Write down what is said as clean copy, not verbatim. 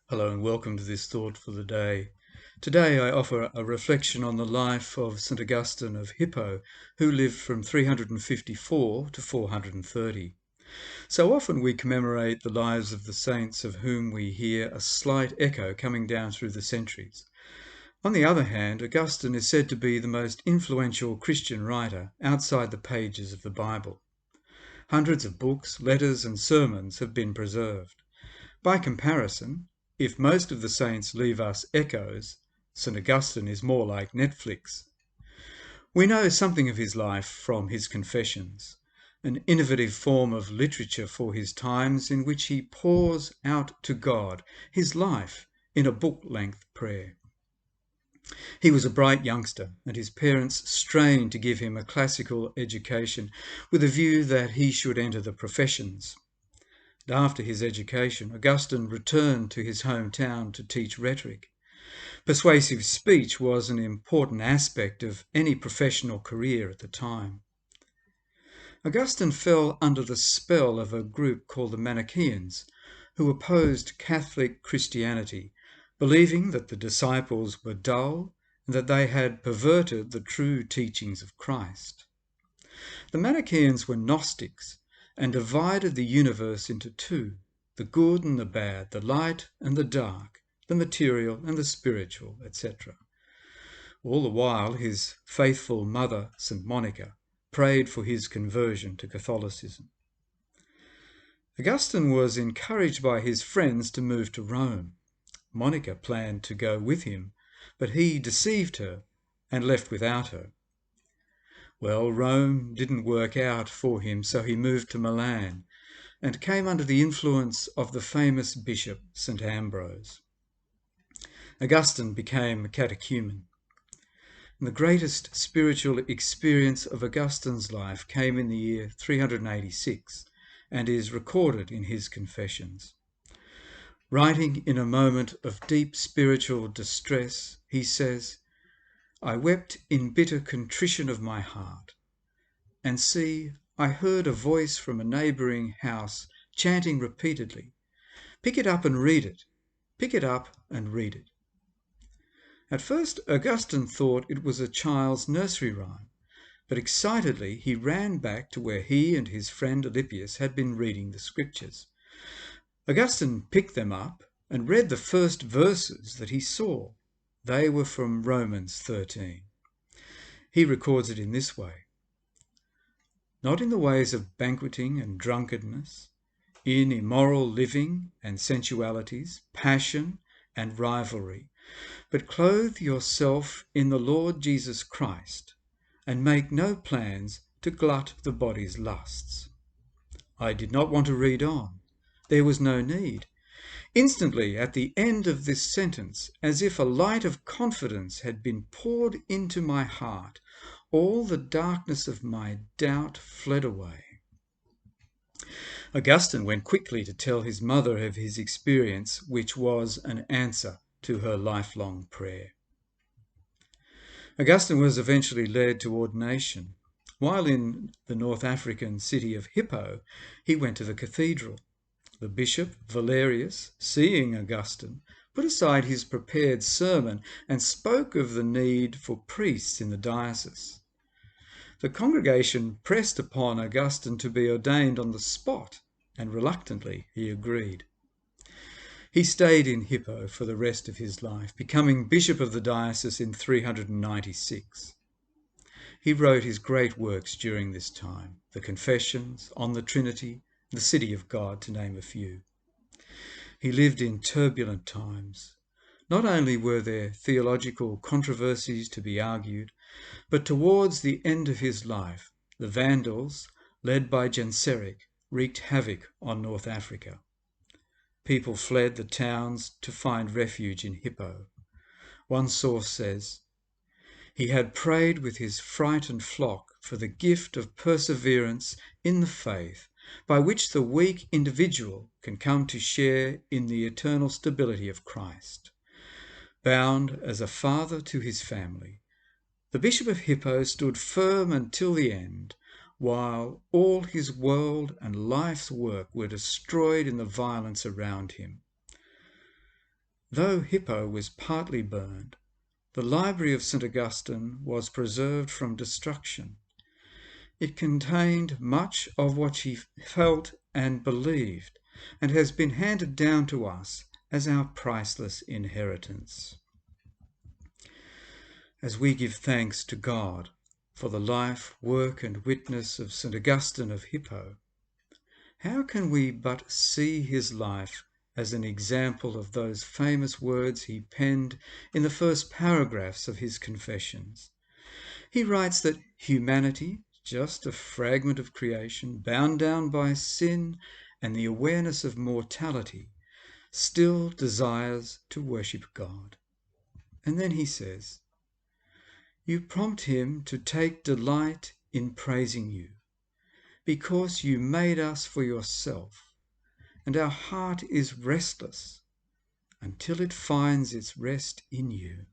Hello and welcome to this thought for the day. Today I offer a reflection on the life of St Augustine of Hippo, who lived from 354 to 430. So often we commemorate the lives of the saints of whom we hear a slight echo coming down through the centuries. On the other hand, Augustine is said to be the most influential Christian writer outside the pages of the Bible. Hundreds of books, letters and sermons have been preserved. By comparison, if most of the saints leave us echoes, St Augustine is more like Netflix. We know something of his life from his Confessions, an innovative form of literature for his times in which he pours out to God his life in a book-length prayer. He was a bright youngster, and his parents strained to give him a classical education with a view that he should enter the professions. After his education, Augustine returned to his hometown to teach rhetoric. Persuasive speech was an important aspect of any professional career at the time. Augustine fell under the spell of a group called the Manichaeans, who opposed Catholic Christianity, believing that the disciples were dull and that they had perverted the true teachings of Christ. The Manichaeans were Gnostics and divided the universe into two, the good and the bad, the light and the dark, the material and the spiritual, etc. All the while his faithful mother, St Monica, prayed for his conversion to Catholicism. Augustine was encouraged by his friends to move to Rome. Monica planned to go with him, but he deceived her and left without her. Well, Rome didn't work out for him, so he moved to Milan and came under the influence of the famous bishop, St Ambrose. Augustine became a catechumen. And the greatest spiritual experience of Augustine's life came in the year 386 and is recorded in his Confessions. Writing in a moment of deep spiritual distress, he says, "I wept in bitter contrition of my heart. And see, I heard a voice from a neighbouring house chanting repeatedly, 'Pick it up and read it. Pick it up and read it.'" At first, Augustine thought it was a child's nursery rhyme, but excitedly he ran back to where he and his friend Alypius had been reading the scriptures. Augustine picked them up and read the first verses that he saw. They were from Romans 13. He records it in this way: "Not in the ways of banqueting and drunkenness, in immoral living and sensualities, passion and rivalry, but clothe yourself in the Lord Jesus Christ, and make no plans to glut the body's lusts." I did not want to read on. There was no need. Instantly, at the end of this sentence, as if a light of confidence had been poured into my heart, all the darkness of my doubt fled away. Augustine went quickly to tell his mother of his experience, which was an answer to her lifelong prayer. Augustine was eventually led to ordination. While in the North African city of Hippo, he went to the cathedral. The bishop, Valerius, seeing Augustine, put aside his prepared sermon and spoke of the need for priests in the diocese. The congregation pressed upon Augustine to be ordained on the spot, and reluctantly he agreed. He stayed in Hippo for the rest of his life, becoming bishop of the diocese in 396. He wrote his great works during this time, the Confessions, on the Trinity, the City of God, to name a few. He lived in turbulent times. Not only were there theological controversies to be argued, but towards the end of his life, the Vandals, led by Genseric, wreaked havoc on North Africa. People fled the towns to find refuge in Hippo. One source says, "He had prayed with his frightened flock for the gift of perseverance in the faith, by which the weak individual can come to share in the eternal stability of Christ. Bound as a father to his family, the Bishop of Hippo stood firm until the end, while all his world and life's work were destroyed in the violence around him. Though Hippo was partly burned, the library of St Augustine was preserved from destruction. It contained much of what he felt and believed, and has been handed down to us as our priceless inheritance. As we give thanks to God for the life, work, and witness of St Augustine of Hippo, how can we but see his life as an example of those famous words he penned in the first paragraphs of his Confessions? He writes that humanity, just a fragment of creation, bound down by sin and the awareness of mortality, still desires to worship God. And then he says, "You prompt him to take delight in praising you, because you made us for yourself, and our heart is restless until it finds its rest in you."